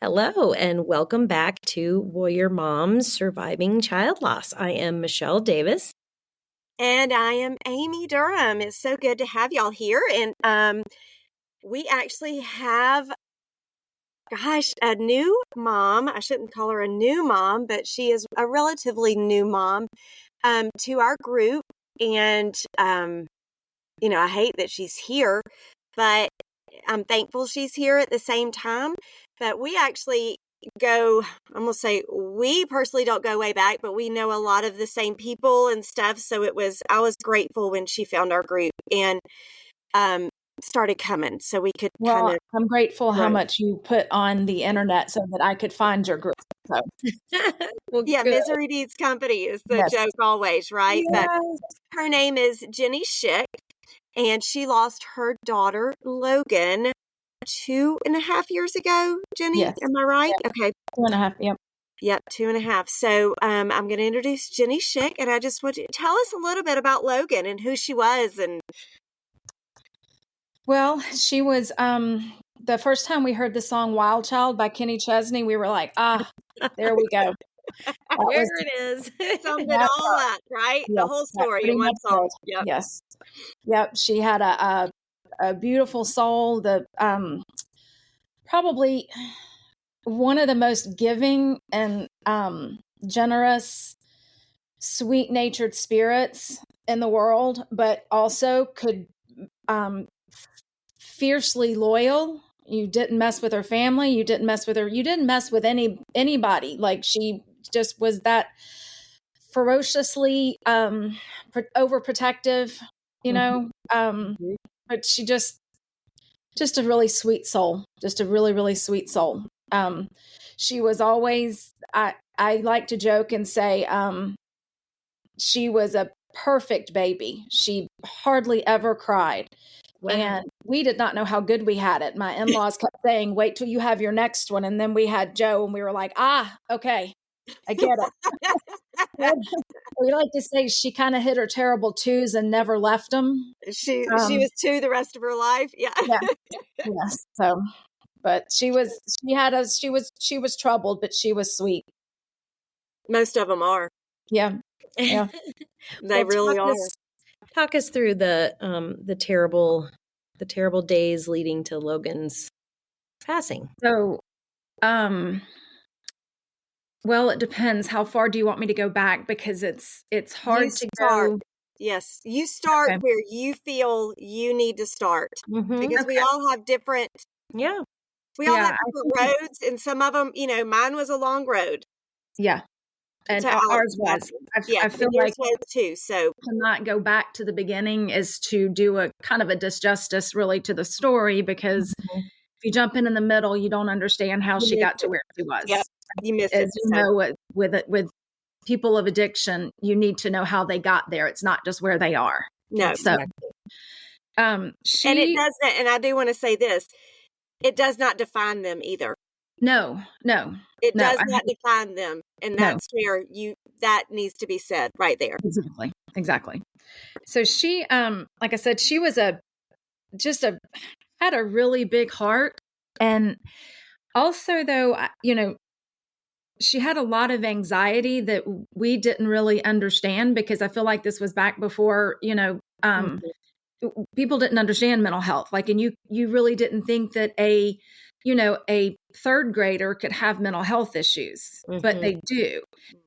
Hello, and welcome back to Warrior Moms Surviving Child Loss. I am Michelle Davis. And I am Amy Durham. It's so good to have y'all here. And we actually have, a new mom. I shouldn't call her a new mom, but she is a relatively new mom to our group. And, I hate that she's here, but I'm thankful she's here at the same time. But we actually I'm going to say we personally don't go way back, but we know a lot of the same people and stuff. So I was grateful when she found our group and started coming so we could I'm grateful how much you put on the internet so that I could find your group. So. Well, yeah, good. Misery Needs Company is the joke always, right? Yes. But her name is Jenny Schick, and she lost her daughter, Logan, 2.5 years ago. Jenny, yes. Am I right? Yep. Okay. 2.5, yep. Yep, 2.5. So I'm going to introduce Jenny Schick, and I just want you to tell us a little bit about Logan and who she was. Well, she was, the first time we heard the song Wild Child by Kenny Chesney, we were like, there we go. There it is. Summed it all up, right? Yes, the whole story in one song. Yep. Yes. Yep. She had a beautiful soul, probably one of the most giving and generous, sweet-natured spirits in the world, but also could fiercely loyal. You didn't mess with her family. You didn't mess with her. You didn't mess with anybody. Like, she just was that ferociously overprotective, but she just a really sweet soul, just a really, really sweet soul. She was always, I like to joke and say, she was a perfect baby. She hardly ever cried. Wow. And we did not know how good we had it. My in-laws kept saying, wait till you have your next one. And then we had Joe, and we were like, okay, I get it. We like to say she kind of hit her terrible twos and never left them. She was two the rest of her life. Yeah. Yes. So, but she was troubled, but she was sweet. Most of them are. Yeah. Yeah. They really are. Talk us through the terrible days leading to Logan's passing. So, well, it depends. How far do you want me to go back? Because it's hard to go. Yes, you start where you feel you need to start, because we all have different. Yeah, we all have different roads, and some of them, mine was a long road. Yeah, and ours was. I feel like too. So to not go back to the beginning is to do a kind of a disjustice, really, to the story, because if you jump in the middle, you don't understand how she got to where she was. Yep. You missed it. You know, with people of addiction, you need to know how they got there. It's not just where they are. No. So, and it doesn't. And I do want to say this: it does not define them either. No. It does not define them, and that's where that needs to be said right there. Exactly. So she, like I said, she was had a really big heart, and also, though, she had a lot of anxiety that we didn't really understand, because I feel like this was back before, people didn't understand mental health. Like, and you really didn't think that a third grader could have mental health issues, but they do.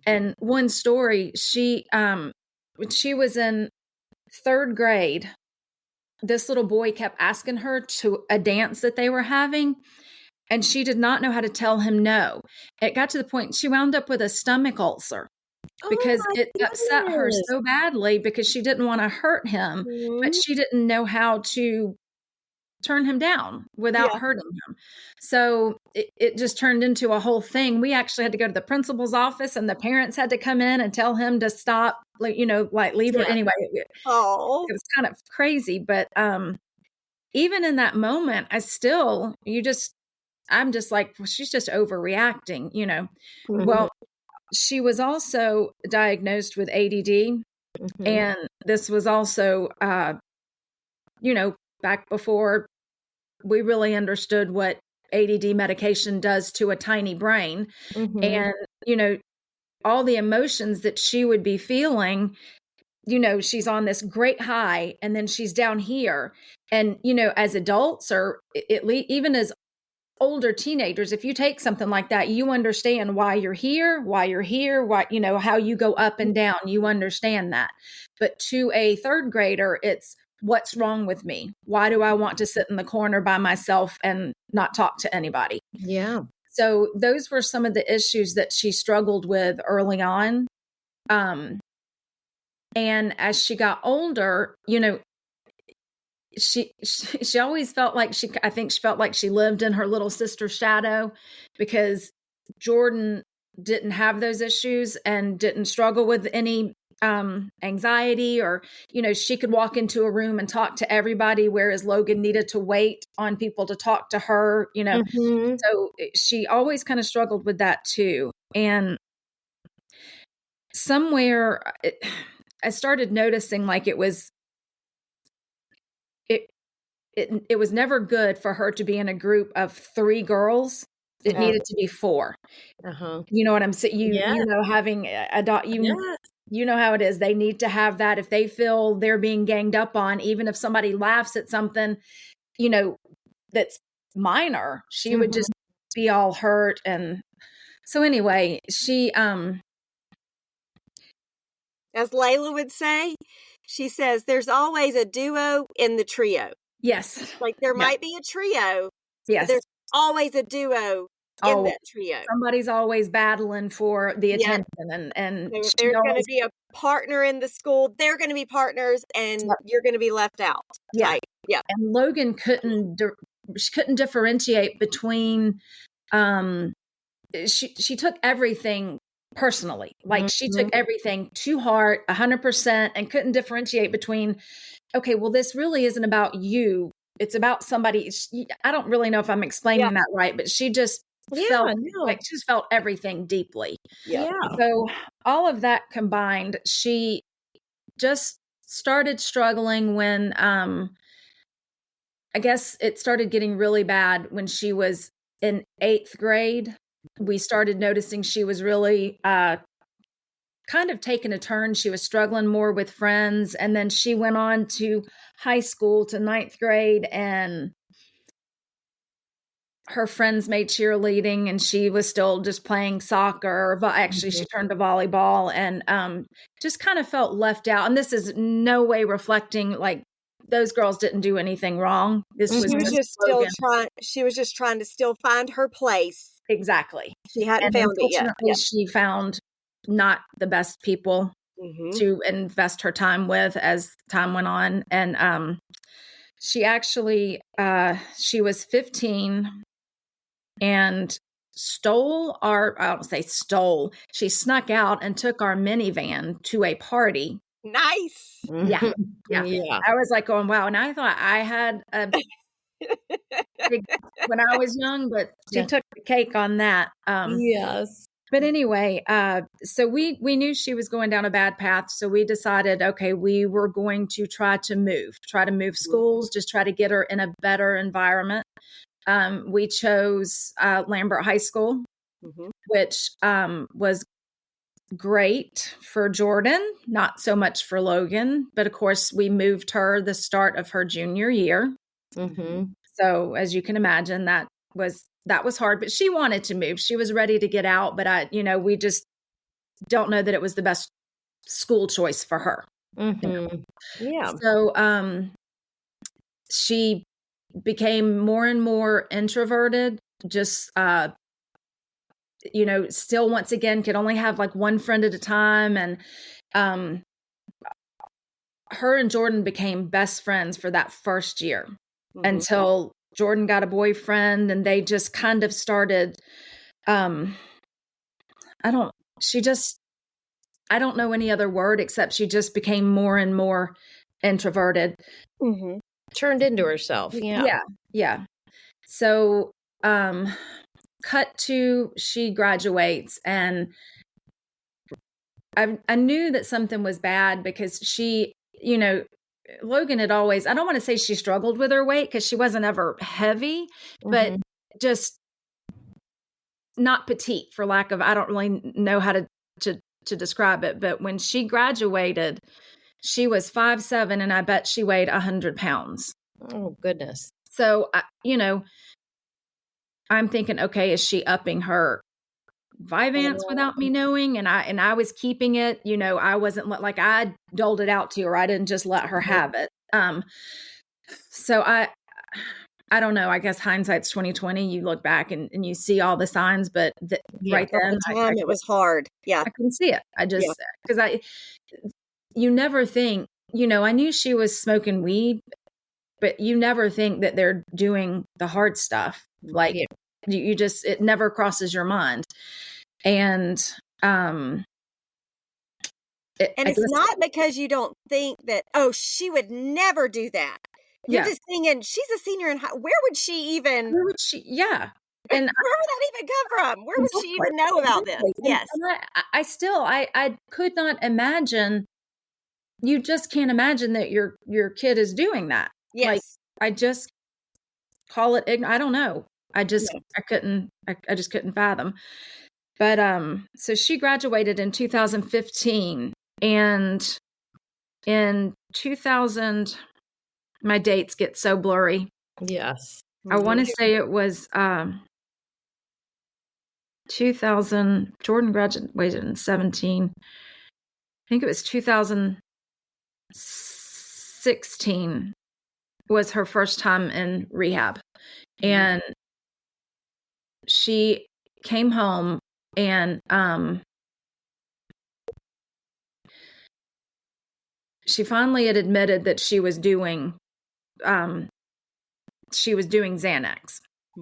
And one story, when she was in third grade, this little boy kept asking her to a dance that they were having, and she did not know how to tell him no. It got to the point she wound up with a stomach ulcer because it upset her so badly, because she didn't want to hurt him, but she didn't know how to turn him down without hurting him. So it just turned into a whole thing. We actually had to go to the principal's office, and the parents had to come in and tell him to stop, leave her. Anyway, it was kind of crazy. But even in that moment, I'm just like, well, she's just overreacting, Well, she was also diagnosed with ADD. And this was also, back before we really understood what ADD medication does to a tiny brain. Mm-hmm. And, all the emotions that she would be feeling, she's on this great high and then she's down here. And, as adults or even as older teenagers, if you take something like that, you understand why you're here, how you go up and down, you understand that. But to a third grader, it's what's wrong with me? Why do I want to sit in the corner by myself and not talk to anybody? Yeah. So those were some of the issues that she struggled with early on. And as she got older, she always felt like she felt like she lived in her little sister's shadow, because Jordan didn't have those issues and didn't struggle with any anxiety, or she could walk into a room and talk to everybody, whereas Logan needed to wait on people to talk to her. Mm-hmm. So she always kind of struggled with that too. And somewhere I started noticing like it was never good for her to be in a group of 3 girls. It needed to be 4. Uh-huh. You know what I'm saying? Having a dog, you know how it is. They need to have that. If they feel they're being ganged up on, even if somebody laughs at something, that's minor, she would just be all hurt. And so anyway, she, as Layla would say, she says, there's always a duo in the trio. Yes. Like there might be a trio. Yes. But there's always a duo in that trio. Somebody's always battling for the attention. And there's going to be a partner in the school. They're going to be partners, and you're going to be left out. Yeah. Type. Yeah. And Logan couldn't differentiate between, she took everything personally. Like she took everything to heart 100% and couldn't differentiate between, okay, well, this really isn't about you. It's about somebody. I don't really know if I'm explaining that right, but she just felt like she just felt everything deeply. Yeah. So all of that combined, she just started struggling when, I guess it started getting really bad when she was in 8th grade. We started noticing she was really, kind of taking a turn. She was struggling more with friends. And then she went on to high school to 9th grade, and her friends made cheerleading and she was still just playing soccer. But actually she turned to volleyball, and just kind of felt left out. And this is no way reflecting like those girls didn't do anything wrong. This was she was just trying to still find her place. Exactly. She hadn't found it yet. Yeah. She found not the best people to invest her time with as time went on. And she actually, she was 15 and she snuck out and took our minivan to a party. Nice. Yeah. I was like going, wow. And I thought I had a big when I was young, but she took the cake on that. Yes. But anyway, so we knew she was going down a bad path. So we decided, okay, we were going to try to move schools, just try to get her in a better environment. We chose Lambert High School, which was great for Jordan, not so much for Logan. But of course, we moved her the start of her junior year. So as you can imagine, that was hard, but she wanted to move. She was ready to get out, but we just don't know that it was the best school choice for her. Yeah. So, she became more and more introverted, just, still once again, could only have like one friend at a time. And, her and Jordan became best friends for that first year until Jordan got a boyfriend, and they just kind of started, I don't know any other word except she just became more and more introverted. Turned into herself. Yeah. So, cut to she graduates, and I knew that something was bad because she, Logan had always, I don't want to say she struggled with her weight because she wasn't ever heavy, but just not petite, for lack of, I don't really know how to describe it. But when she graduated, she was 5'7", and I bet she weighed 100 pounds. Oh, goodness. So, I'm thinking, okay, is she upping her Vyvanse without me knowing? And I was keeping it, I wasn't like, I doled it out to her. I didn't just let her have it. So I don't know. I guess hindsight's 2020. You look back and you see all the signs, but right then, at the time, it was hard. Yeah, I couldn't see it. I just, because you never think, I knew she was smoking weed, but you never think that they're doing the hard stuff. Like you just, it never crosses your mind. And, it's not because you don't think that, oh, she would never do that. You're just thinking, she's a senior in high. Where would she even? Yeah. And where would that even come from? Where would she even know about this? Yes. And I could not imagine. You just can't imagine that your kid is doing that. Yes. Like, I just call it I don't know. I just couldn't fathom. But so she graduated in 2015, and in 2000, my dates get so blurry. Yes. I want to say it was 2000. Jordan graduated in 17. I think it was 2016 was her first time in rehab. And she came home, and she finally had admitted that she was doing Xanax.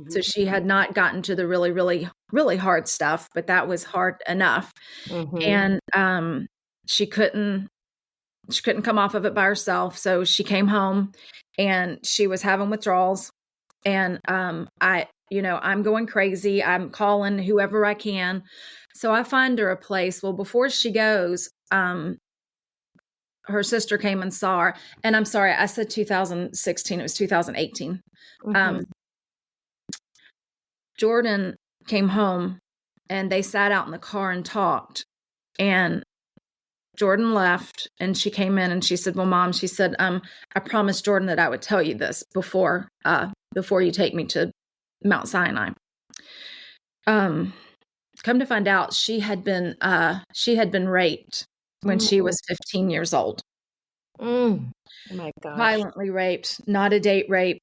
So she had not gotten to the really, really, really hard stuff, but that was hard enough. And she couldn't come off of it by herself. So she came home, and she was having withdrawals. And I'm going crazy. I'm calling whoever I can. So I find her a place. Well, before she goes, her sister came and saw her. And I'm sorry, I said 2016. It was 2018. Jordan came home, and they sat out in the car and talked. And Jordan left, and she came in and she said, well, Mom, she said, I promised Jordan that I would tell you this before you take me to Mount Sinai. Come to find out, she had been raped when she was 15 years old. Oh my gosh. Violently raped, not a date rape.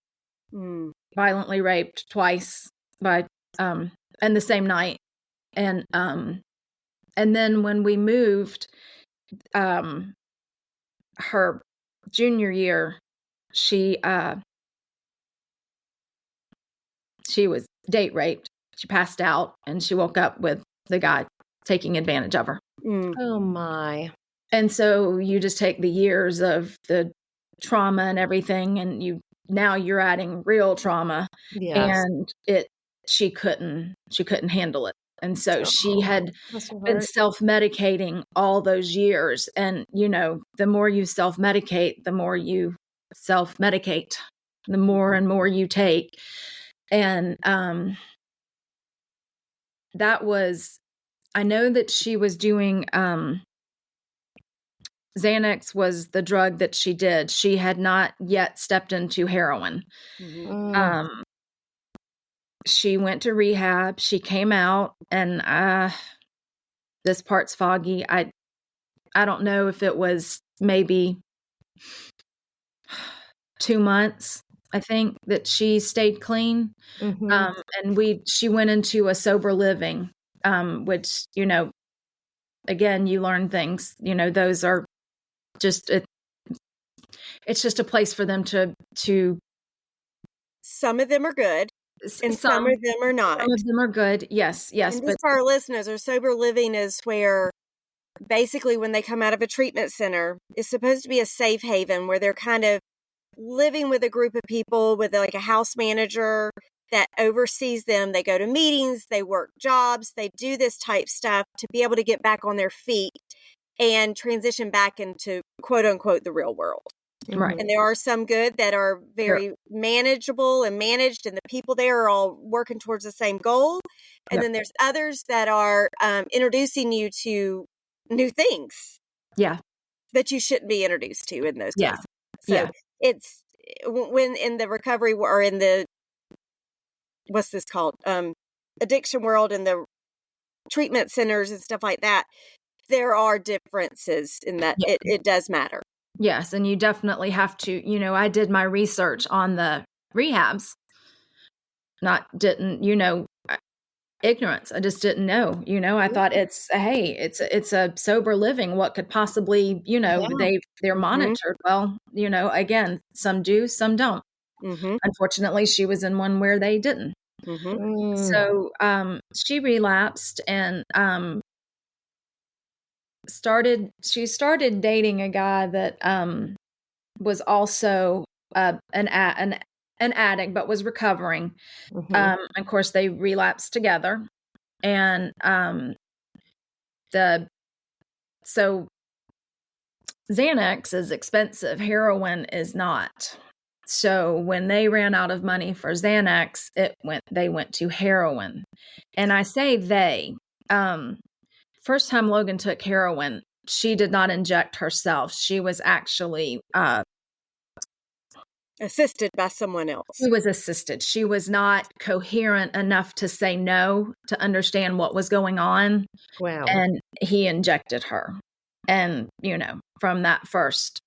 Violently raped twice by and the same night. And then when we moved, her junior year, she was date raped. She passed out, and she woke up with the guy taking advantage of her. Oh my. And so you just take the years of the trauma and everything, and now you're adding real trauma. And she couldn't handle it. And so she had been self-medicating all those years. And, the more you self-medicate, the more you self-medicate, the more and more you take. And that was, I know that she was doing, Xanax was the drug that she did. She had not yet stepped into heroin. She went to rehab. She came out, and this part's foggy. I don't know if it was maybe 2 months, I think, that she stayed clean. And she went into a sober living, which, again, you learn things, those are just, it's just a place for them to. Some of them are good. And some of them are not. Some of them are good. Yes. And just for our listeners, our sober living is where basically when they come out of a treatment center, it's supposed to be a safe haven where they're kind of living with a group of people with like a house manager that oversees them. They go to meetings, they work jobs, they do this type stuff to be able to get back on their feet and transition back into quote unquote the real world. Right. And there are some good that are very manageable and managed, and the people there are all working towards the same goal. And Yep. then there's others that are introducing you to new things Yeah. that you shouldn't be introduced to in those Yeah. cases. So Yeah. it's when in the recovery or in the, what's this called? Addiction world and the treatment centers and stuff like that, there are differences in that. Yeah. It does matter. Yes. And you definitely have to, I did my research on the rehabs, ignorance. I just didn't know, I thought it's a sober living. What could possibly, they're monitored. Well, again, some do, some don't. Unfortunately, she was in one where they didn't. So, she relapsed and, she started dating a guy that, was also, an addict, but was recovering. Of course, they relapsed together, and so Xanax is expensive, heroin is not. So when they ran out of money for Xanax, they went to heroin, and I say they. First time Logan took heroin, she did not inject herself. She was actually Assisted by someone else. She was assisted. She was not coherent enough to say no, to understand what was going on. Wow. And he injected her. And, from that first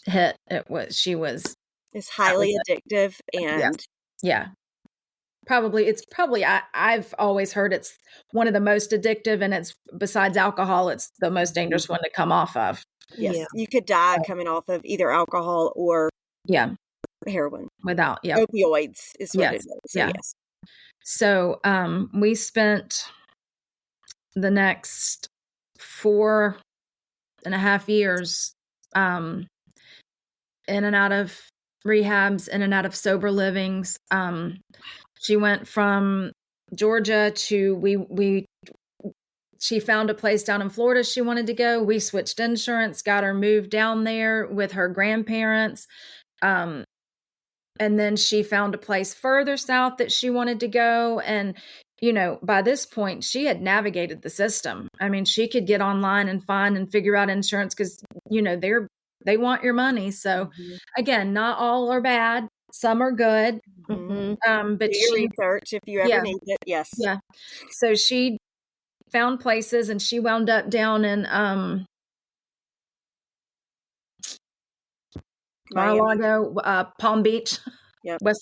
hit, It's highly addictive. And yeah. I've always heard it's one of the most addictive, and it's, besides alcohol, it's the most dangerous one to come off of. Yes. Yeah. You could die coming off of either alcohol or heroin. Without, opioids is what it is. So, yes. So we spent the next 4.5 years in and out of rehabs, in and out of sober livings. She went from Georgia to she found a place down in Florida she wanted to go. We switched insurance, got her moved down there with her grandparents. And then she found a place further south that she wanted to go. And, by this point, she had navigated the system. I mean, she could get online and find and figure out insurance because, they want your money. So again, not all are bad. Some are good. But do your research if you ever need it. Yes. Yeah. So she found places, and she wound up down in, Mar-a-Lago, Palm Beach. Yep. I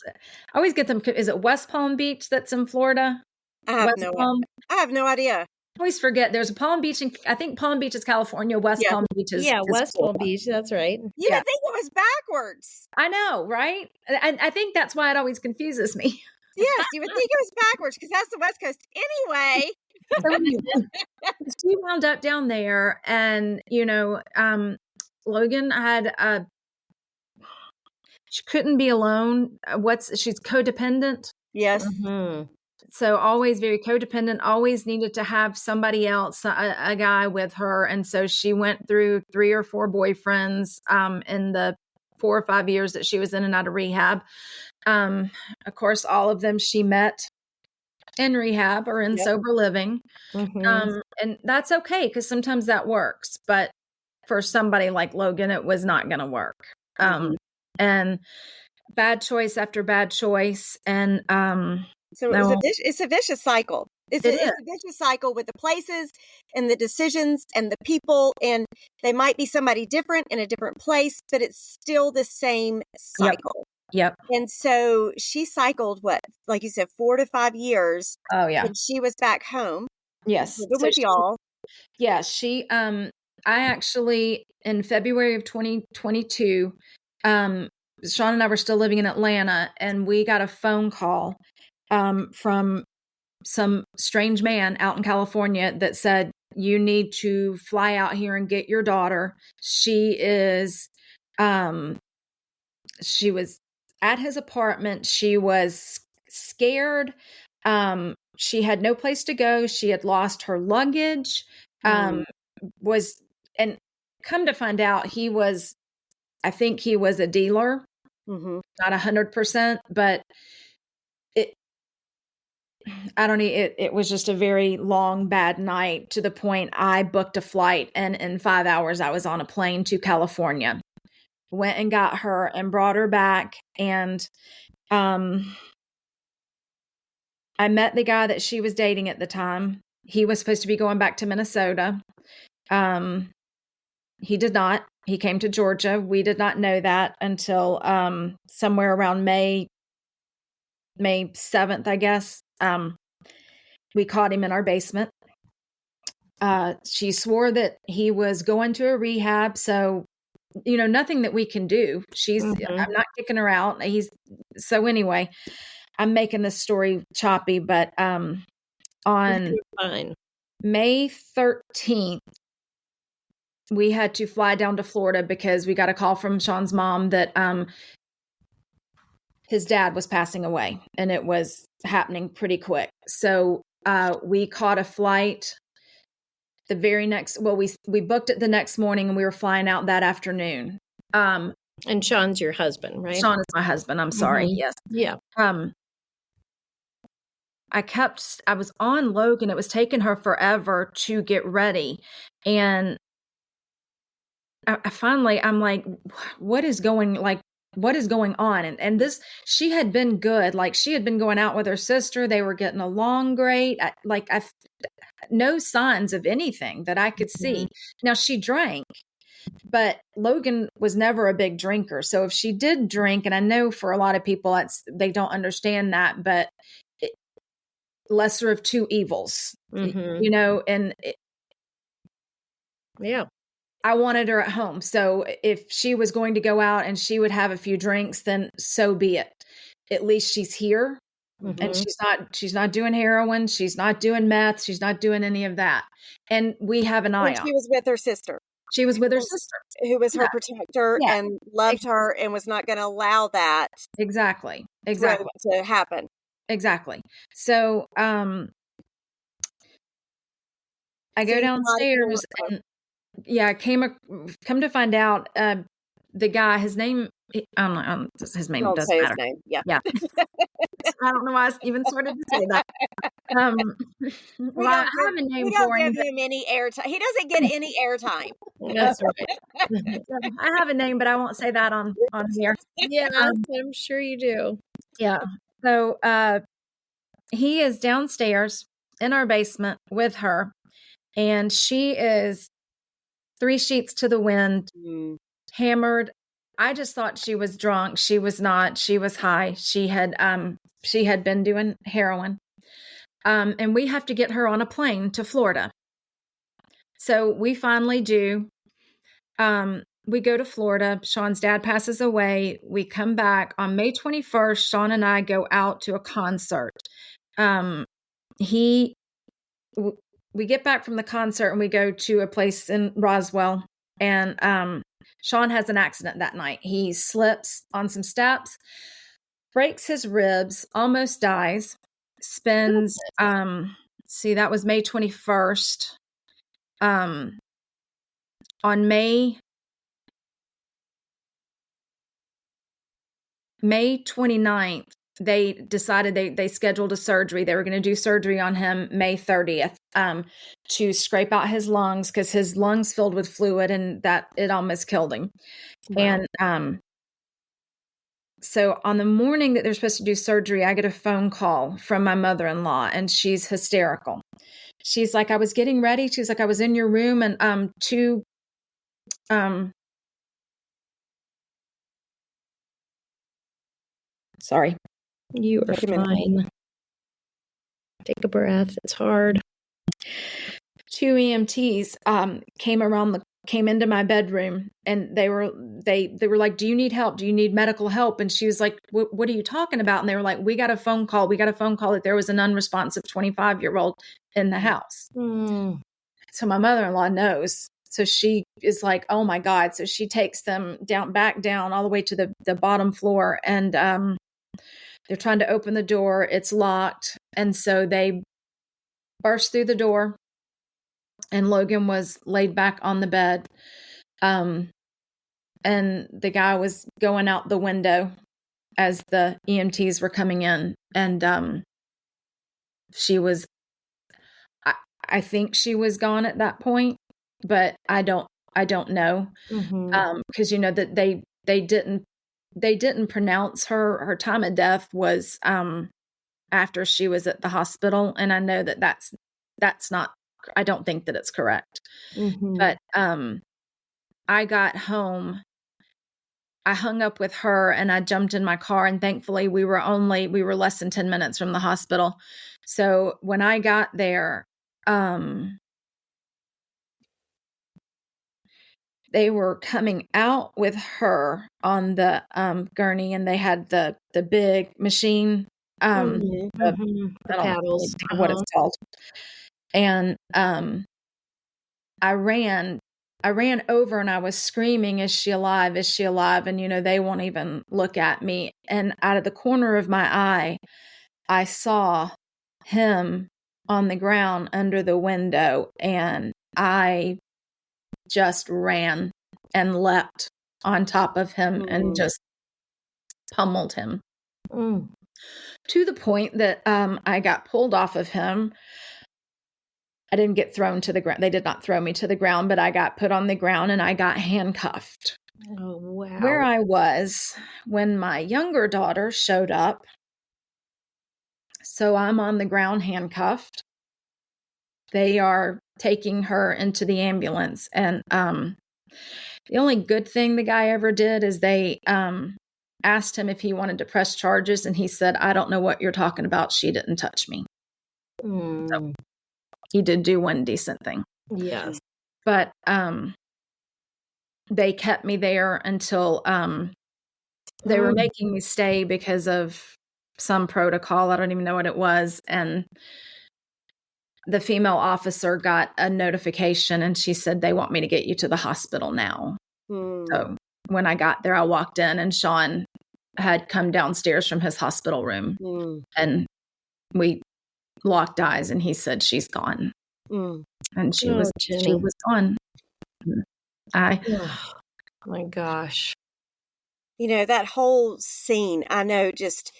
always get them. Is it West Palm Beach that's in Florida? I have no idea. I always forget. There's a Palm Beach, I think Palm Beach is California. West Palm Beach is West Palm Beach. That's right. You would think it was backwards. I know, right? I think that's why it always confuses me. Yes, you would think it was backwards because that's the West Coast anyway. She wound up down there, and Logan had she couldn't be alone. She's codependent. Yes. So always very codependent, always needed to have somebody else, a guy with her. And so she went through 3 or 4 boyfriends in the 4 or 5 years that she was in and out of rehab. Of course, all of them she met in rehab or in sober living. And that's okay, because sometimes that works. But for somebody like Logan, it was not going to work. And bad choice after bad choice. And so it's a vicious cycle. It's a vicious cycle with the places and the decisions and the people, and they might be somebody different in a different place, but it's still the same cycle. Yep. And so she cycled, like you said, 4 to 5 years. Oh yeah. And she was back home. Yes. With y'all. Yeah. I actually, in February of 2022, Sean and I were still living in Atlanta, and we got a phone call from some strange man out in California that said, you need to fly out here and get your daughter. She was at his apartment. She was scared. She had no place to go. She had lost her luggage. And come to find out, he was I think he was a dealer, not 100%, but it was just a very long, bad night, to the point I booked a flight, and in 5 hours I was on a plane to California. Went and got her and brought her back. And I met the guy that she was dating at the time. He was supposed to be going back to Minnesota. He did not. He came to Georgia. We did not know that until somewhere around May 7th, I guess. We caught him in our basement. She swore that he was going to a rehab. So, nothing that we can do. I'm not kicking her out. So anyway, I'm making this story choppy, but on May 13th, we had to fly down to Florida because we got a call from Sean's mom that his dad was passing away, and it was happening pretty quick. So we caught a flight the very next, we booked it the next morning, and we were flying out that afternoon. And Sean's your husband, right? Sean is my husband. I'm sorry. Yes. Yeah. I was on Logan. It was taking her forever to get ready. And I finally, I'm like, what is going on? And this, she had been good. Like, she had been going out with her sister. They were getting along great. No signs of anything that I could see. Now, she drank, but Logan was never a big drinker. So if she did drink, and I know for a lot of people, they don't understand that, but lesser of two evils, and yeah. I wanted her at home. So if she was going to go out and she would have a few drinks, then so be it. At least she's here. And she's not doing heroin. She's not doing meth. She's not doing any of that. And we have an eye on. She was with her sister. She was with her sister. Who was her protector and loved her and was not going to allow that. Exactly. To happen. Exactly. So I go downstairs, and come to find out, the guy, his name, his name doesn't matter. Yeah. I don't know why I even started to say that. I have a name for him. Give him any airtime. He doesn't get any airtime. That's right. I have a name, but I won't say that on here. Yeah, I'm sure you do. Yeah. So he is downstairs in our basement with her, and she is 3 sheets to the wind, hammered. I just thought she was drunk. She was not. She was high. She had been doing heroin. And we have to get her on a plane to Florida. So we finally do. We go to Florida. Sean's dad passes away. We come back on May 21st. Sean and I go out to a concert. We get back from the concert, and we go to a place in Roswell, and Sean has an accident that night. He slips on some steps, breaks his ribs, almost dies, spends, that was May 21st. On May 29th, they decided they scheduled a surgery. They were going to do surgery on him May 30th to scrape out his lungs, because his lungs filled with fluid, and that it almost killed him. Wow. And so on the morning that they're supposed to do surgery, I get a phone call from my mother-in-law, and she's hysterical. She's like, I was getting ready. She's like, I was in your room, and sorry. You are fine. Take a breath. It's hard. 2 EMTs came into my bedroom, and they were like, do you need help? Do you need medical help? And she was like, what are you talking about? And they were like, we got a phone call that there was an unresponsive 25-year-old in the house. So my mother-in-law knows. So she is like, oh my God. So she takes them back down all the way to the bottom floor, and they're trying to open the door. It's locked. And so they burst through the door, and Logan was laid back on the bed. and the guy was going out the window as the EMTs were coming in, and she was, I think she was gone at that point, but I don't know, because that they didn't pronounce her time of death was after she was at the hospital, and I know that's not, I don't think that it's correct, but I got home. I hung up with her and I jumped in my car, and thankfully we were less than 10 minutes from the hospital. So when I got there, they were coming out with her on the gurney, and they had the big machine, The I don't paddles. know what it's called. And I ran over and I was screaming, "Is she alive? Is she alive?" And, they won't even look at me. And out of the corner of my eye, I saw him on the ground under the window, and I just ran and leapt on top of him and just pummeled him to the point that I got pulled off of him. I didn't get thrown to the ground. They did not throw me to the ground, but I got put on the ground and I got handcuffed. Oh, wow. Where I was when my younger daughter showed up. So I'm on the ground handcuffed. They are taking her into the ambulance. And the only good thing the guy ever did is they asked him if he wanted to press charges. And he said, "I don't know what you're talking about. She didn't touch me." So he did do one decent thing. Yes. But they kept me there until they were making me stay because of some protocol. I don't even know what it was. And the female officer got a notification and she said, "They want me to get you to the hospital now." So when I got there, I walked in and Sean had come downstairs from his hospital room and we locked eyes and he said, "She's gone." And she was gone. Oh my gosh. That whole scene, I know, just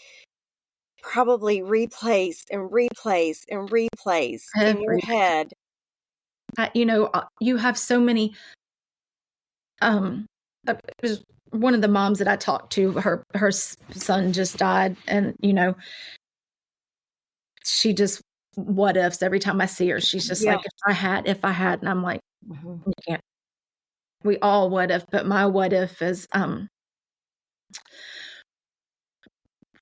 probably replays and replays and replays in your head. You have so many. One of the moms that I talked to, her son just died, and she just what ifs every time I see her. She's just like, if I had, and I'm like, you can't. We all what if, but my what if is,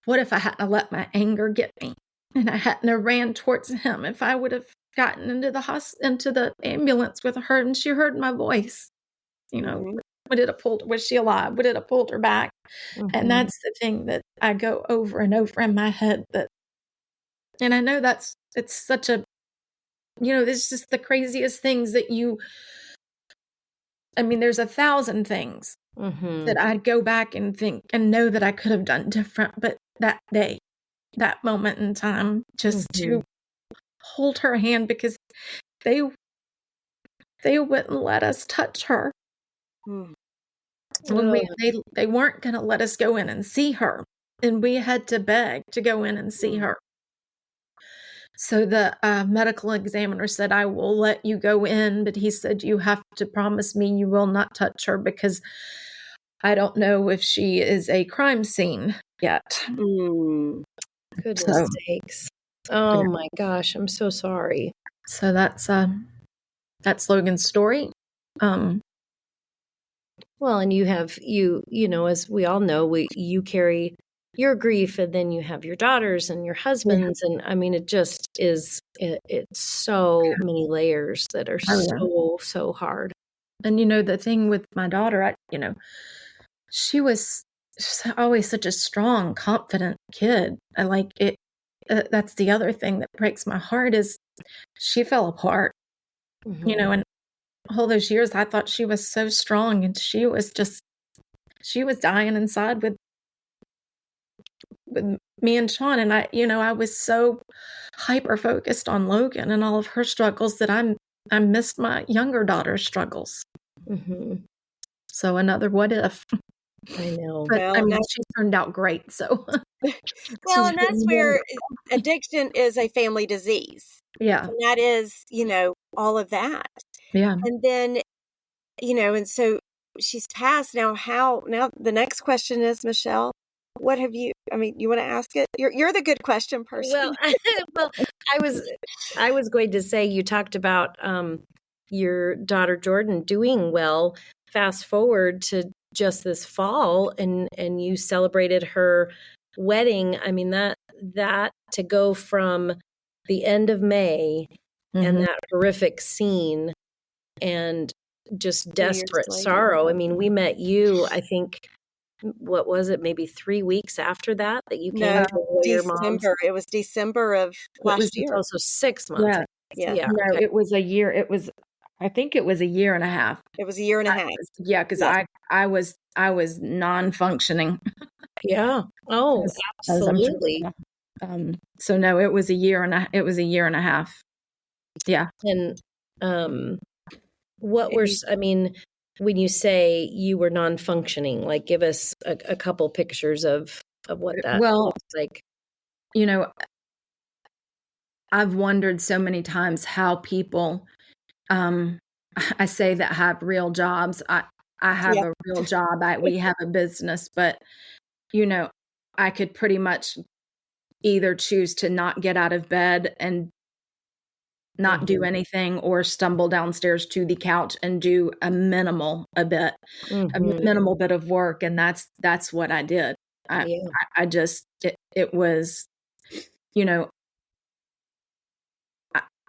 what if I hadn't let my anger get me, and I hadn't have ran towards him? If I would have gotten into the ambulance with her, and she heard my voice, would it have pulled? Was she alive? Would it have pulled her back? And that's the thing that I go over and over in my head. And I know it's such a, it's just the craziest things that there's 1,000 things that I'd go back and think and know that I could have done different. But that day, that moment in time, just to hold her hand, because they wouldn't let us touch her. When they weren't going to let us go in and see her, and we had to beg to go in and see her. So the medical examiner said, "I will let you go in," but he said, "You have to promise me you will not touch her, because I don't know if she is a crime scene yet." Goodness sakes. Oh my gosh, I'm so sorry. So that's Logan's story. Well, and you have, as we all know, you carry your grief, and then you have your daughters and your husbands. And it just is, it's so many layers that are so hard. And, the thing with my daughter, she was always such a strong, confident kid. I like it. That's the other thing that breaks my heart is she fell apart, and all those years I thought she was so strong, and she was dying inside with me and Sean. And I was so hyper focused on Logan and all of her struggles that I missed my younger daughter's struggles. So another what if. I know. But Well, I mean, that's she turned out great. So well, she's and that's doing where wonderful. addiction is a family disease. Yeah. And that is, all of that. Yeah. And then, and so she's passed. Now the next question is, Michelle, what have you, you want to ask it? You're the good question person. Well, well, I was going to say, you talked about your daughter Jordan doing well. Fast forward to just this fall, and you celebrated her wedding. I mean, that to go from the end of May and that horrific scene and just 2 years desperate later. sorrow. I mean, we met you, I think, what was it, maybe 3 weeks after that you came No, to your mom's? December. It was December of last year. Also 6 months. Yeah. Yeah. No, okay. it was a year. I think it was a year and a half. It was a year and a half. Yeah, because Yes. I was non-functioning. Yeah. Oh, as I'm sure. absolutely. So no, it was a year and a half. Yeah. And what were, when you say you were non-functioning, like give us a couple pictures of what that looks like. I've wondered so many times how people, I say that have real jobs. I have a real job. We have a business, but I could pretty much either choose to not get out of bed and not do anything, or stumble downstairs to the couch and do a minimal bit of work. And that's what I did. I just, it was,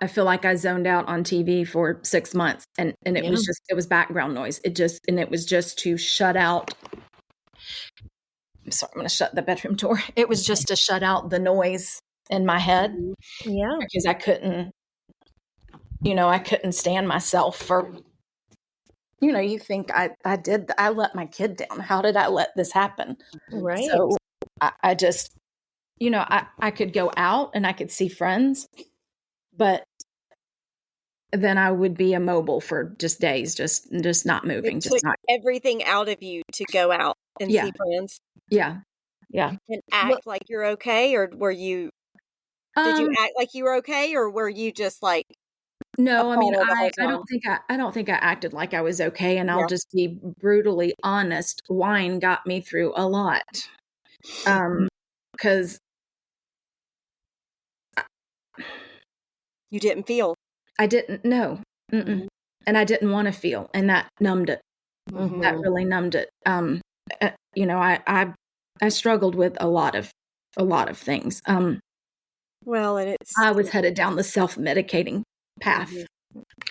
I feel like I zoned out on TV for 6 months, and it was background noise. It was just to shut out. I'm sorry, I'm going to shut the bedroom door. It was just to shut out the noise in my head. Yeah. Because I couldn't stand myself for, you think I let my kid down. How did I let this happen? Right. So I just, I could go out and I could see friends, but then I would be immobile for just days, just not moving. It took everything out of you to go out and see friends. Yeah. Yeah. And act like you're okay, or were you, did you act like you were okay, or were you just like, no, I don't think I acted like I was okay. And I'll just be brutally honest. Wine got me through a lot. Because you didn't feel. I didn't know. And I didn't want to feel. And that numbed it. That really numbed it. I struggled with a lot of things. Well, and I was headed down the self-medicating path.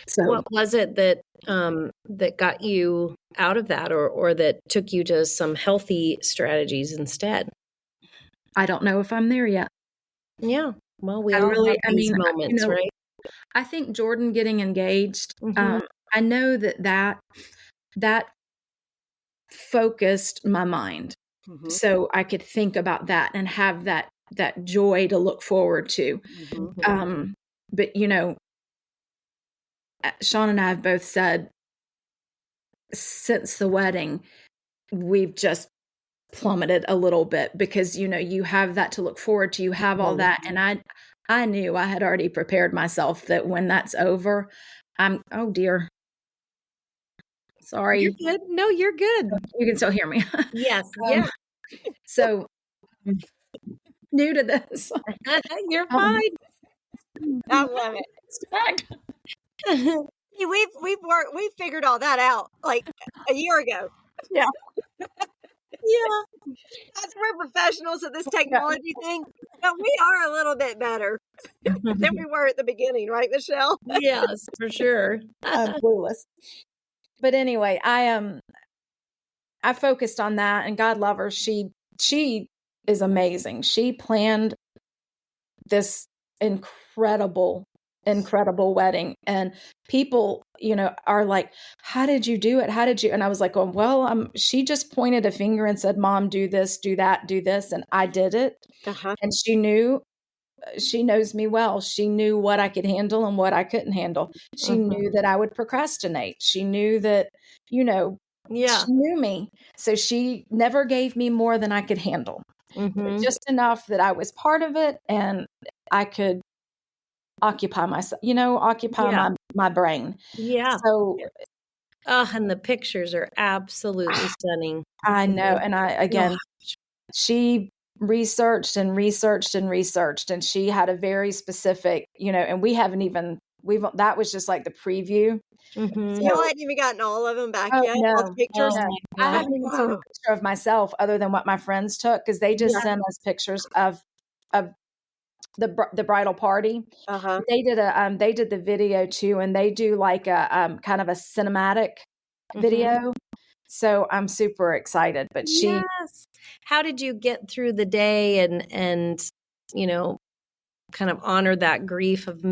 So what was it that that got you out of that, or that took you to some healthy strategies instead? I don't know if I'm there yet. Yeah. Well, we all have these moments, right? I think Jordan getting engaged, I know that focused my mind. So I could think about that and have that joy to look forward to. But Sean and I have both said since the wedding, we've just plummeted a little bit, because, you have that to look forward to, you have all that. And I knew I had already prepared myself that when that's over, oh dear. Sorry. You're good. No, you're good. You can still hear me. Yes. Yeah. So new to this. You're fine. I love it. We've figured all that out like a year ago. Yeah. Yeah. We're professionals at this technology thing, but we are a little bit better than we were at the beginning, right, Michelle? Yes, for sure. I'm clueless. But anyway, I focused on that, and God love her. She is amazing. She planned this incredible wedding, and people, are like, how did you do it? How did you? And I was like, well, she just pointed a finger and said, Mom, do this, do that, do this. And I did it. And she knows me well. She knew what I could handle and what I couldn't handle. She knew that I would procrastinate. She knew that, Yeah. She knew me. So she never gave me more than I could handle. Mm-hmm. Just enough that I was part of it and I could occupy myself, occupy Yeah. my brain. Yeah. So and the pictures are absolutely stunning. I know. And Oh, she researched and researched and researched, and she had a very specific, and that was just like the preview. mm-hmm. Y'all hadn't even gotten all of them back Oh, yet? All the no, pictures? Oh no. my I God. haven't even seen a picture of myself other than what my friends took, because they just sent us pictures of the bridal party. Uh-huh. They did the video too, and they do like a kind of a cinematic video. So I'm super excited. But Yes. How did you get through the day and kind of honor that grief of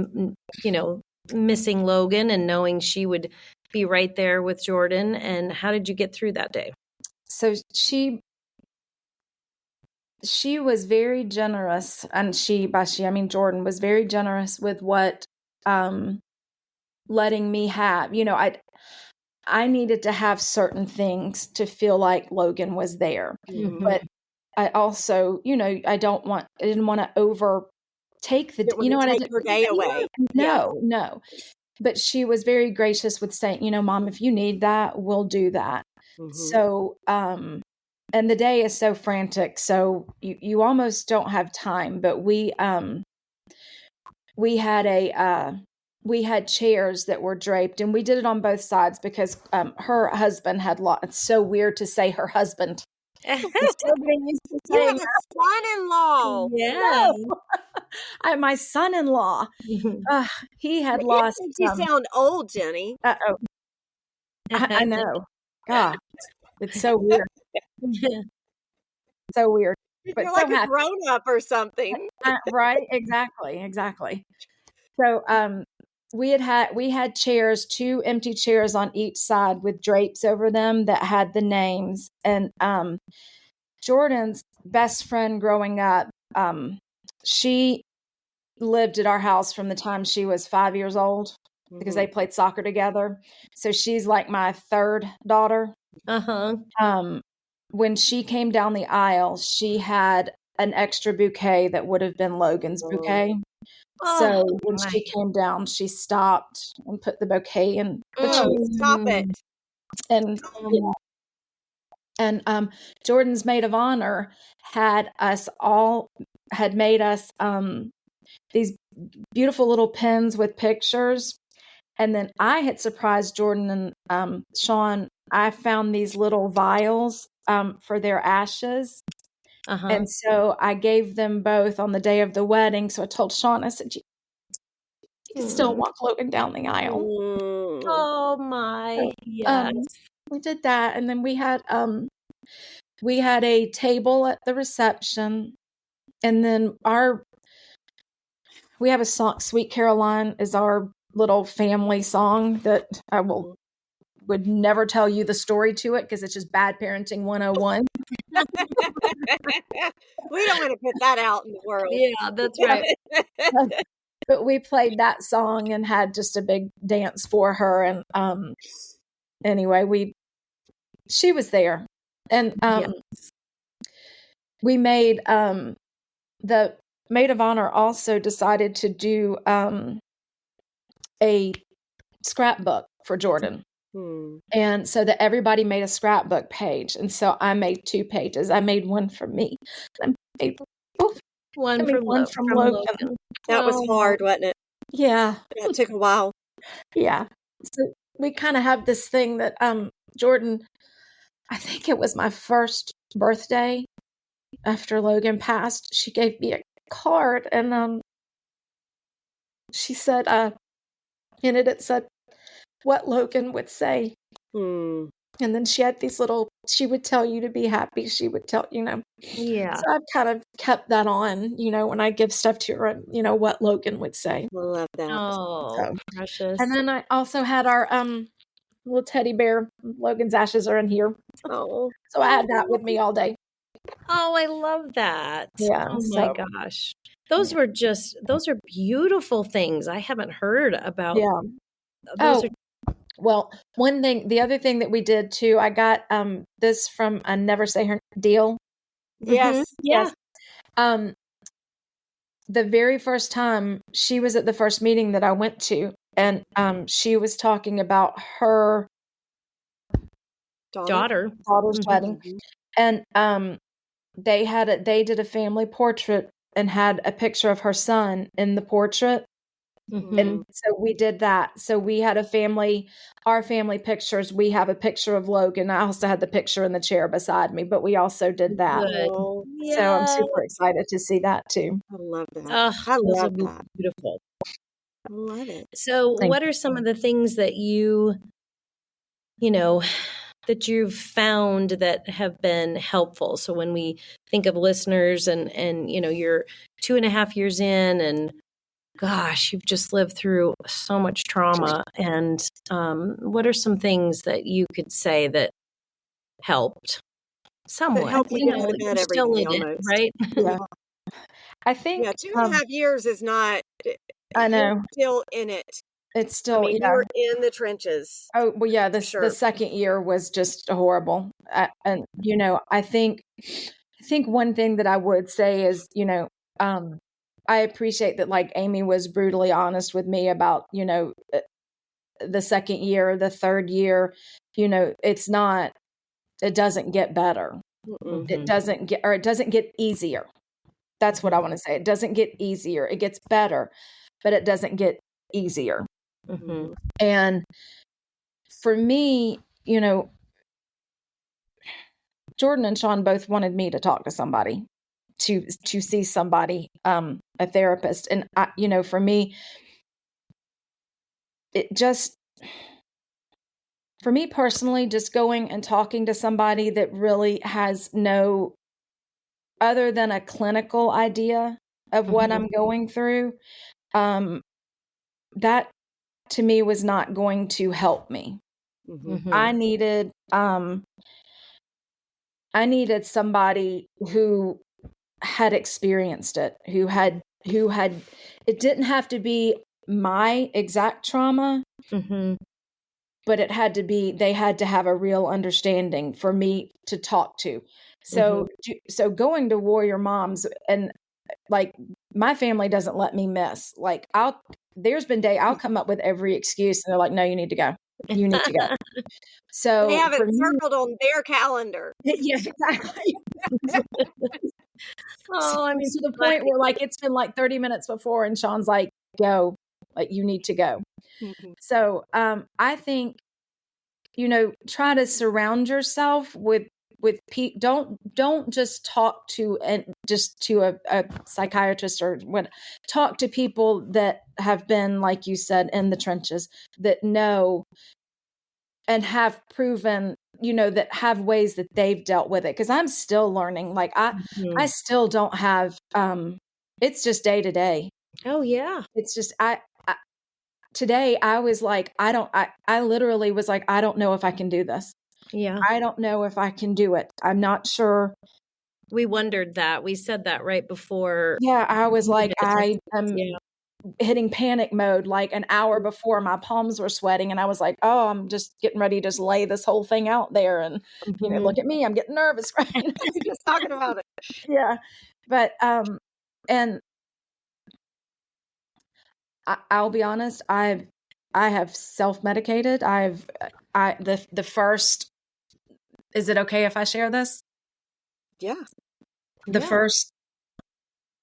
missing Logan and knowing she would be right there with Jordan? And how did you get through that day? So she was very generous, and by she I mean Jordan was very generous with what letting me have. I needed to have certain things to feel like Logan was there. Mhm. But I also, I didn't want to overtake Didn't want to take her day away. Yeah. No. But she was very gracious with saying, Mom, if you need that, we'll do that. Mhm. So, and the day is so frantic, so you almost don't have time. But we had chairs that were draped, and we did it on both sides because her husband had lost. It's so weird to say her husband. Nobody used to You say have a son-in-law. Yeah. my son-in-law. He had lost. You sound old, Jenny. Uh-oh. I know. God, it's so weird. So weird. But You're so like a happy. grown-up or something. Right? Exactly. So we had chairs, 2 empty chairs on each side with drapes over them that had the names. And Jordan's best friend growing up, she lived at our house from the time she was 5 years old because they played soccer together. So she's like my third daughter. When she came down the aisle, she had an extra bouquet that would have been Logan's bouquet. So when she came down, she stopped and put the bouquet in. Stop it. And Jordan's maid of honor had made us these beautiful little pins with pictures. And then I had surprised Jordan and Sean. I found these little vials for their ashes. And so I gave them both on the day of the wedding. So I told Sean, I said, you can still walk Logan down the aisle. Oh my. Yes. We did that. And then we had a table at the reception. And then we have a song, Sweet Caroline is our little family song that I would never tell you the story to it because it's just bad parenting 101. We don't want to put that out in the world. Yeah, that's right. But we played that song and had just a big dance for her. And anyway, she was there. And we made the maid of honor also decided to do a scrapbook for Jordan. And so that everybody made a scrapbook page. And so I made 2 pages. I made one for me. I made one from Logan. That was hard, wasn't it? Yeah. That took a while. Yeah. So we kind of have this thing that Jordan, I think it was my first birthday after Logan passed. She gave me a card, and she said, in it said what Logan would say. And then she had these she would tell you to be happy. She would tell, Yeah. So I've kind of kept that on, when I give stuff to her, what Logan would say. I love that. Oh, precious. And then I also had our little teddy bear. Logan's ashes are in here. Oh. So I had that with me all day. Oh, I love that. Yeah. Oh my gosh. Those are beautiful things. I haven't heard about. Yeah. Well, the other thing that we did too, I got this from a Never Say Her deal. Yes. Yeah. The very first time she was at the first meeting that I went to, and she was talking about her Daughter's wedding, and they did a family portrait and had a picture of her son in the portrait. And so we did that. So we had our family pictures. We have a picture of Logan. I also had the picture in the chair beside me, but we also did that. Oh, So I'm super excited to see that too. I love that. I love that. Beautiful. I love it. So what are some of the things that that you've found that have been helpful? So when we think of listeners and you're 2.5 years in, and gosh, you've just lived through so much trauma. And what are some things that you could say that helped somewhat? That helped me get out of bed every day almost. Right? Yeah. I think 2.5 years is not. I know. Still in it. It's still, you're in the trenches. Oh, well, yeah, the second year was just horrible. And, I think one thing that I would say is, I appreciate that, like, Amy was brutally honest with me about, the second year, the third year, it doesn't get better. It doesn't get easier. That's what I want to say. It doesn't get easier. It gets better, but it doesn't get easier. And for me, Jordan and Sean both wanted me to talk to somebody, to see somebody, a therapist. And for me, for me personally, just going and talking to somebody that really has no other than a clinical idea of what I'm going through, that to me was not going to help me. I needed somebody who had experienced it, who had it didn't have to be my exact trauma, but they had to have a real understanding for me to talk to. So going to Warrior Moms, and like, my family doesn't let me miss. Like, there's been days I'll come up with every excuse, and they're like, no, you need to go. You need to go. So they have it circled on their calendar. Yeah, exactly. To the point where, like, it's been like 30 minutes before, and Sean's like, go, like, you need to go. So I think, try to surround yourself with people. Don't just talk to a psychiatrist or what. Talk to people that have been, like you said, in the trenches, that know and have proven, that have ways that they've dealt with it. Because I'm still learning. Like, I still don't have. It's just day to day. Oh yeah. It's just today I was like, I literally was like, I don't know if I can do this. Yeah. I don't know if I can do it. I'm not sure. We wondered that. We said that right before. Yeah, I was like, I am hitting panic mode like an hour before. My palms were sweating, and I was like, oh, I'm just getting ready to just lay this whole thing out there. And, look at me, I'm getting nervous, right? Just talking about it. Yeah. But, and I'll be honest, I have self-medicated. The first, is it okay if I share this? Yeah. The first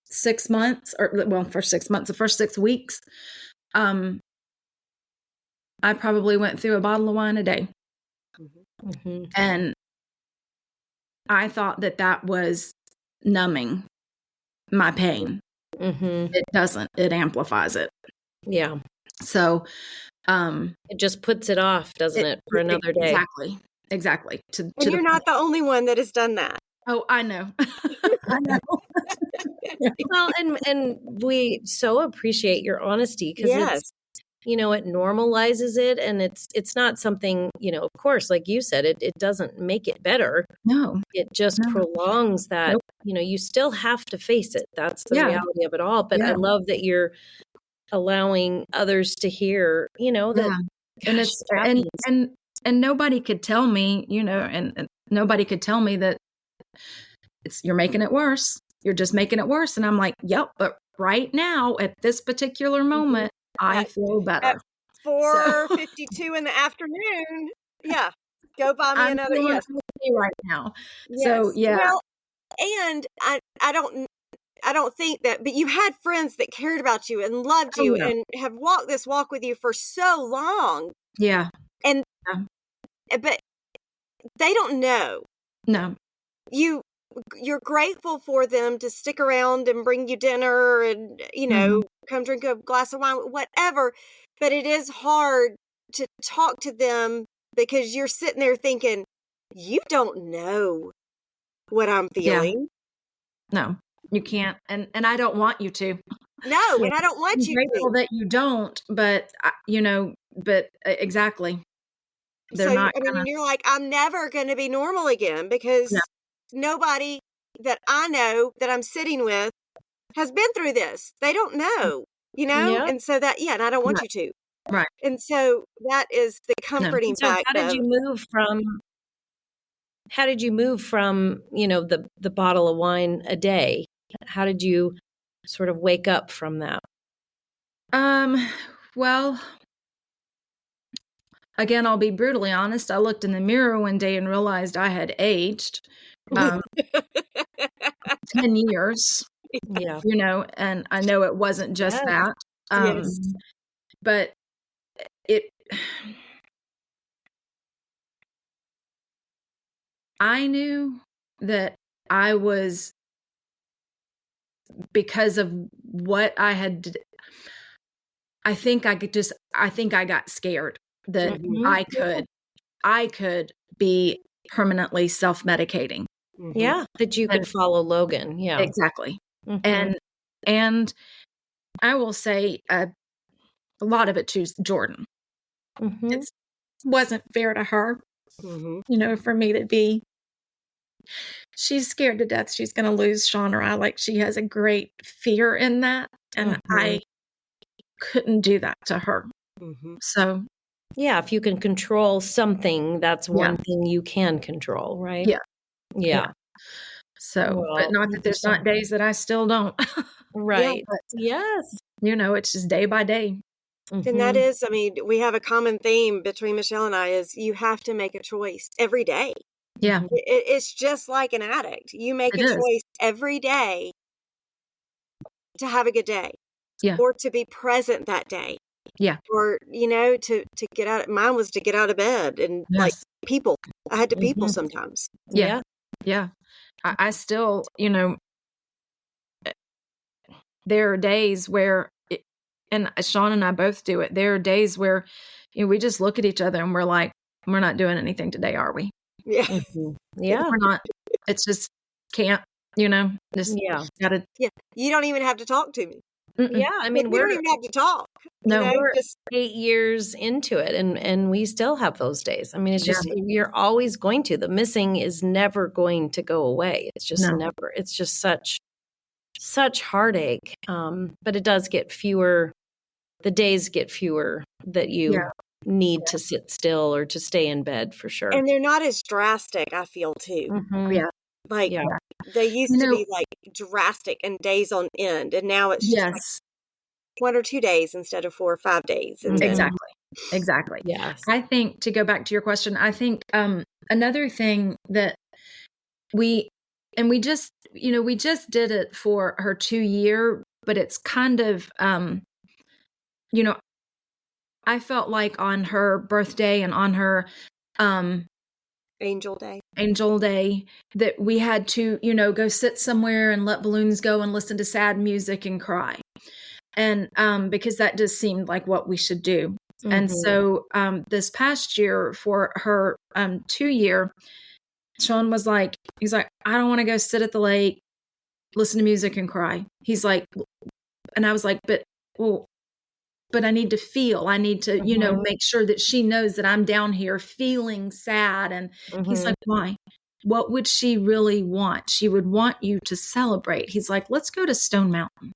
6 months, the first 6 weeks, I probably went through a bottle of wine a day. And I thought that was numbing my pain. It doesn't. It amplifies it. Yeah. So it just puts it off, doesn't it, for another day? Exactly. And you're not the only one that has done that. Oh, I know. I know. Well, and we so appreciate your honesty, because it's, it normalizes it, and it's not something, of course, like you said, it doesn't make it better. No. It just prolongs that. Nope. You still have to face it. That's the reality of it all. But I love that you're allowing others to hear, that And Gosh, it's it happens. and nobody could tell me, and nobody could tell me that you're making it worse. You're just making it worse. And I'm like, yep, but right now at this particular moment, I feel At better. 4:52 in the afternoon, yeah, go buy me I'm another. feeling Yes, okay right now. So yes. yeah. Well, and I don't think that, but you had friends that cared about you and loved Oh you yeah. and have walked this walk with you for so long, Yeah. and Yeah. but they don't know. No. You're grateful for them to stick around and bring you dinner and, come drink a glass of wine, whatever. But it is hard to talk to them because you're sitting there thinking, you don't know what I'm Yeah. feeling. No. You can't. And I don't want you to. No, Yeah. and I don't I'm want you grateful to. that you don't, but exactly. They're So, not I mean, gonna. and you're like, I'm never going to be normal again No. because nobody that I know that I'm sitting with has been through this. They don't know, Yeah. and so that, and I don't want Right. you to. Right. And so that is the No. comforting So fact of, how did you move from, the bottle of wine a day? How did you sort of wake up from that? Well, again, I'll be brutally honest. I looked in the mirror one day and realized I had aged 10 years, Yeah. and I know it wasn't just Yes. that. yes, But it, I knew that I was, because of what I had, I think I got scared that Mhm. I could be permanently self-medicating. Yeah, that you And could follow Logan. Yeah. exactly. Mhm. And I will say a lot of it to Jordan. Mhm. It wasn't fair to her, hmm for me to be. She's scared to death she's going to lose Sean or I. Like, she has a great fear in that, and Mhm. I couldn't do that to her. hmm So Yeah, if you can control something, that's yeah, one thing you can control, right? yeah, yeah. Yeah. So, but Well, not that there's not days that I still don't. yeah. right. But Yes. it's just day by day. And that Mhm. is, I mean, we have a common theme between Michelle and I is you have to make a choice every day. Yeah, Mhm. It's just like an addict. You make it a is. choice every day to have a good day Yeah, or to be present that day yeah, or, to get out. Mine was to get out of bed and like yes, people. I had to people Mhm. sometimes. yeah, Yeah. yeah. I still, there are days where, and Sean and I both do it. There are days where, we just look at each other and we're like, we're not doing anything today, are we? Yeah. Mhm. Yeah. We're not. It's just can't, just Yeah. gotta. Yeah. You don't even have to talk to me. Mm-mm, Yeah, I Like, mean, we don't even have to talk, no. we're just 8 years into it, and we still have those days. I mean, it's Yeah. just you're always going to. The missing is never going to go away. It's just No. never. It's just such heartache. But it does get fewer. The days get fewer that you Yeah. need to sit still or to stay in bed for sure. and they're not as drastic, I feel, too. Mhm. Yeah. Like, Yeah. they used to be, like, drastic and days on end, and now it's just, like, Yes. 1 or 2 days instead of 4 or 5 days, and then Mhm. Exactly. Yes. I think, to go back to your question, I think another thing that we just did it for her 2-year, but it's kind of you know I felt like on her birthday and on her Angel Day. Angel Day that we had to, go sit somewhere and let balloons go and listen to sad music and cry. And because that just seemed like what we should do. And Mhm. so this past year for her 2-year, Sean was like, he's like, I don't want to go sit at the lake, listen to music and cry. He's like, and I was like, but I need to feel. I need to, Mhm. make sure that she knows that I'm down here feeling sad. And he's Mhm. like, why? What would she really want? She would want you to celebrate. He's like, let's go to Stone Mountain.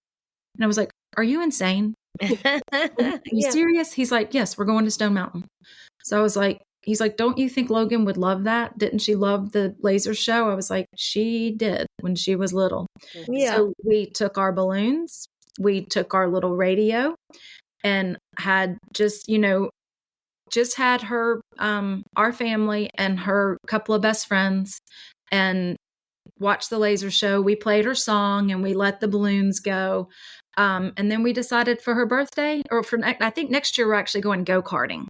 And I was like, are you insane? Are you Yeah. serious? He's like, yes, we're going to Stone Mountain. So I was like, he's like, don't you think Logan would love that? Didn't she love the laser show? I was like, she did when she was little. Yeah. So we took our balloons, we took our little radio, and had just, just had her, our family and her couple of best friends, and watched the laser show. We played her song and we let the balloons go. And then we decided for her birthday, or I think next year we're actually going go-karting.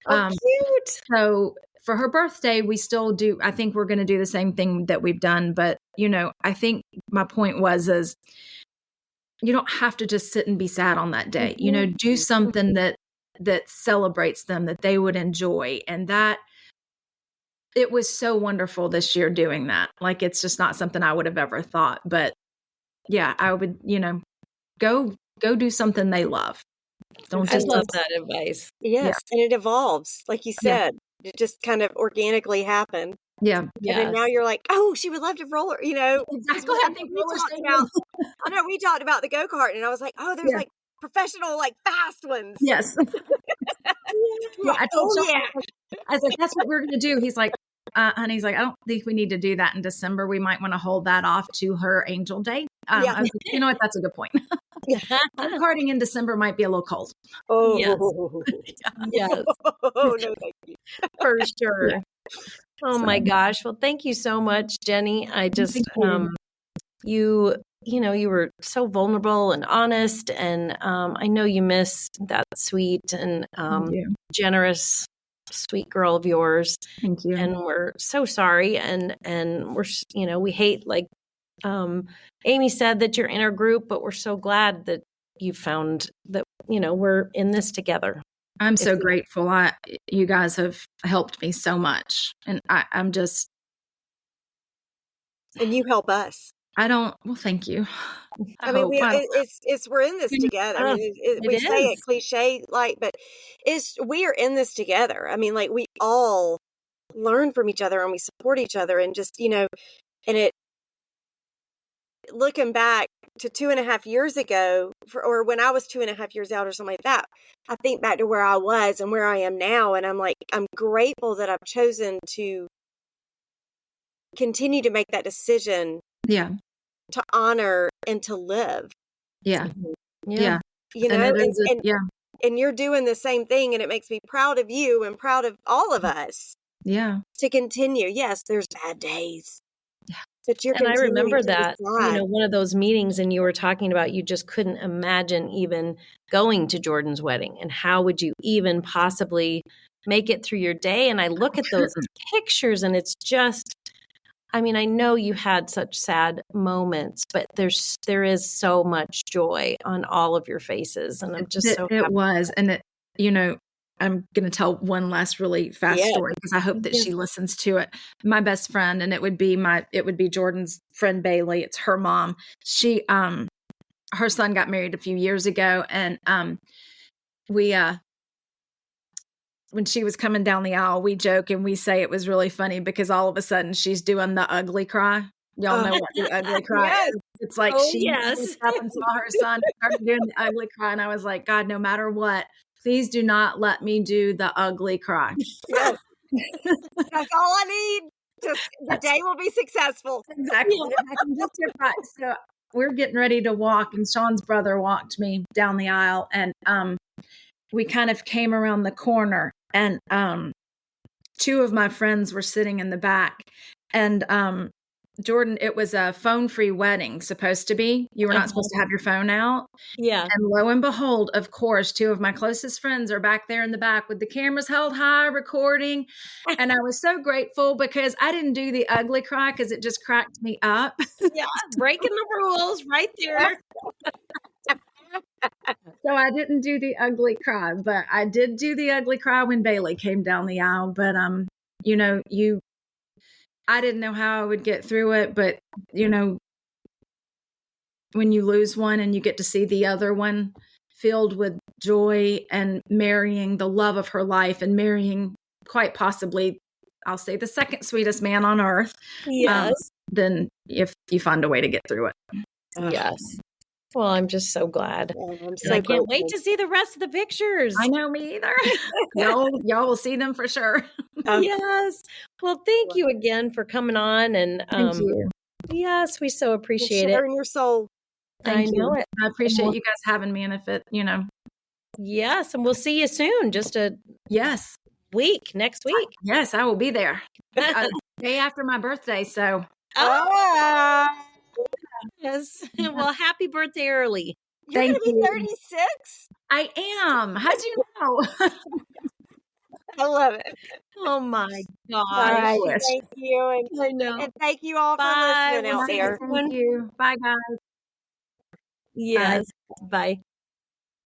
Oh, cute. So for her birthday, we still do, I think we're going to do the same thing that we've done. But, I think my point is you don't have to just sit and be sad on that day. Do something that celebrates them, that they would enjoy. And that, it was so wonderful this year doing that. Like, it's just not something I would have ever thought. But yeah, I would, go do something they love. Don't I just love that advice. Yes. And it evolves. Like you said, it just kind of organically happened. Yeah. And then now you're like, oh, she would love to roller, Exactly. I think we talked about the go-kart, and I was like, oh, there's like professional, like fast ones. Yes. Yeah, I told Sean, I was like, that's what we're going to do. He's like, honey, he's like, I don't think we need to do that in December. We might want to hold that off to her Angel Day. I was like, you know what? That's a good point. Karting in December might be a little cold. Oh, yes. Oh, no, thank you. For sure. Yeah. Oh my gosh. Well, thank you so much, Jenny. I just, you were so vulnerable and honest, and I know you miss that sweet and generous, sweet girl of yours. Thank you. And we're so sorry. And we're, we hate, like Amy said, that you're in our group, but we're so glad that you found that, we're in this together. I'm so grateful. You guys have helped me so much. And I'm just. And you help us. Well, thank you. I mean, we're in this together. I mean, we say it cliche like, but we are in this together. I mean, like, we all learn from each other and we support each other, and just, and it, looking back to 2.5 years ago, or when I was 2.5 years out or something like that, I think back to where I was and where I am now. And I'm like, I'm grateful that I've chosen to continue to make that decision. Yeah. To honor and to live. Yeah. Yeah. And you're doing the same thing, and it makes me proud of you and proud of all of us. Yeah. To continue. Yes, there's bad days. Yeah. But and I remember that, one of those meetings, and you were talking about you just couldn't imagine even going to Jordan's wedding, and how would you even possibly make it through your day? And I look at those pictures, and it's just, I mean, I know you had such sad moments, but there is so much joy on all of your faces, and I'm just so happy. It was, and it, I'm going to tell one last really fast story, because I hope that she listens to it. My best friend, and it would be Jordan's friend Bailey. It's her mom. She, her son got married a few years ago, and we when she was coming down the aisle, we joke and we say it was really funny because all of a sudden she's doing the ugly cry. Y'all know what the ugly cry is. It's like she up and saw her son started doing the ugly cry. And I was like, God, no matter what, please do not let me do the ugly cry. Yes. That's all I need. Just the day will be successful. Exactly. I can just get right. So we're getting ready to walk, and Sean's brother walked me down the aisle, and we kind of came around the corner, and two of my friends were sitting in the back, and Jordan, it was a phone-free wedding, supposed to be. You were not supposed to have your phone out. Yeah. And lo and behold, of course, two of my closest friends are back there in the back with the cameras held high, recording. And I was so grateful because I didn't do the ugly cry because it just cracked me up. Yeah, breaking the rules right there. So I didn't do the ugly cry, but I did do the ugly cry when Bailey came down the aisle. But, I didn't know how I would get through it, but, when you lose one and you get to see the other one filled with joy and marrying the love of her life and marrying quite possibly, I'll say, the second sweetest man on earth. Yes. Then if you find a way to get through it. Yes. Well, I'm just so glad. Oh, I'm And so I can't wait grateful. to see the rest of the pictures. I know, me either. Y'all will see them for sure. Yes. Well, thank you again for coming on. And Thank you. yes, we so And appreciate it. sharing your soul. I Thank know you. it. I appreciate you guys having me. And if it, Yes. And we'll see you soon. Just a yes, next week. yes, I will be there. Day after my birthday. So, Yes. Well, happy birthday early. You're going to be you. 36? I am. How'd you know? I love it. Oh my gosh. I wish. Thank you. I know. And thank you all for Bye. listening We'll out see you there. soon. Thank you. Bye, guys. Yes. Bye.